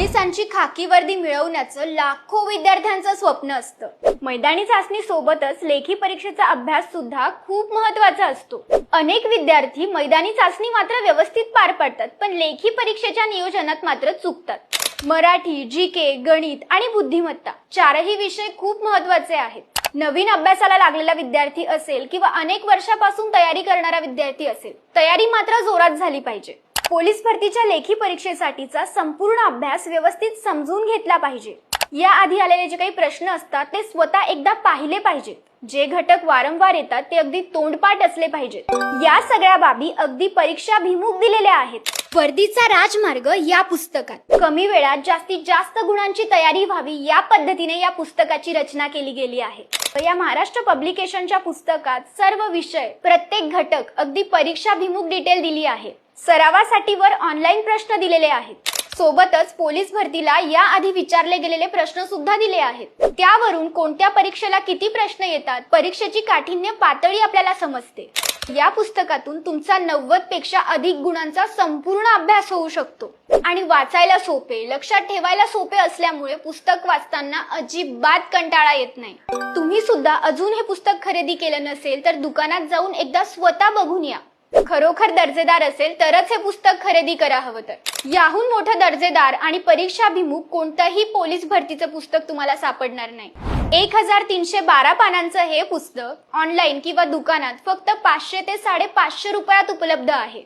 पोलिसांची खाकी वर्दी मिळवण्याचं लाखो विद्यार्थ्यांचं स्वप्न असतं। मैदानी चाचणी सोबतच लेखी परीक्षेचा अभ्यास सुद्धा खूप महत्त्वाचा असतो। अनेक विद्यार्थी मैदानी चाचणी मात्र व्यवस्थित पार पाडतात, पण लेखी परीक्षेच्या नियोजनात मात्र चुकतात। मराठी, जीके, गणित आणि बुद्धिमत्ता चारही विषय खूप महत्त्वाचे आहेत। नवीन अभ्यासाला लागलेला विद्यार्थी असेल किंवा अनेक वर्षापासून तयारी करणारा विद्यार्थी असेल, तयारी मात्र जोरात झाली पाहिजे। पोलीस भरतीच्या लेखी परीक्षेसाठीचा संपूर्ण अभ्यास व्यवस्थित समजून घेतला पाहिजे। या आधी आलेले जे काही प्रश्न असतात ते स्वतः एकदा पाहिले पाहिजेत। जे घटक वारंवार येतात ते अगदी तोंडपाठ असले पाहिजेत। या सगळ्या बाबी अगदी परीक्षाभिमुख दिलेल्या आहेत। वर्दीचा राजमार्ग या पुस्तकात कमी वेळात जास्तीत जास्त गुणांची तयारी व्हावी या पद्धतीने या पुस्तकाची रचना केली गेली आहे। या महाराष्ट्र पब्लिकेशनच्या पुस्तकात सर्व विषय, प्रत्येक घटक अगदी परीक्षाभिमुख डिटेल दिली आहे। सरावासाठी वर ऑनलाईन प्रश्न दिलेले आहेत। सोबतच पोलीस भरतीला या आधी विचारले गेलेले प्रश्न सुद्धा दिले आहेत। त्यावरून कोणत्या परीक्षेला किती प्रश्न येतात, परीक्षेची काठिण्य पातळी आपल्याला समजते। या पुस्तकातून तुमचा 90 पेक्षा अधिक गुणांचा संपूर्ण अभ्यास होऊ शकतो आणि वाचायला सोपे, लक्षात ठेवायला सोपे असल्यामुळे पुस्तक वाचताना अजिबात कंटाळा येत नाही। तुम्ही सुद्धा अजून हे पुस्तक खरेदी केलं नसेल तर दुकानात जाऊन एकदा स्वतः बघून या। खरोखर दर्जेदार असेल तरच हे पुस्तक खरेदी करा हवं तर। याहून मोठं दर्जेदार आणि परीक्षाभिमुख कोणतंही पोलीस भरतीचं पुस्तक तुम्हाला सापडणार नाही। 1312 पानांचं हे पुस्तक ऑनलाईन किंवा दुकानात फक्त 500 ते 550 रुपयात उपलब्ध आहे।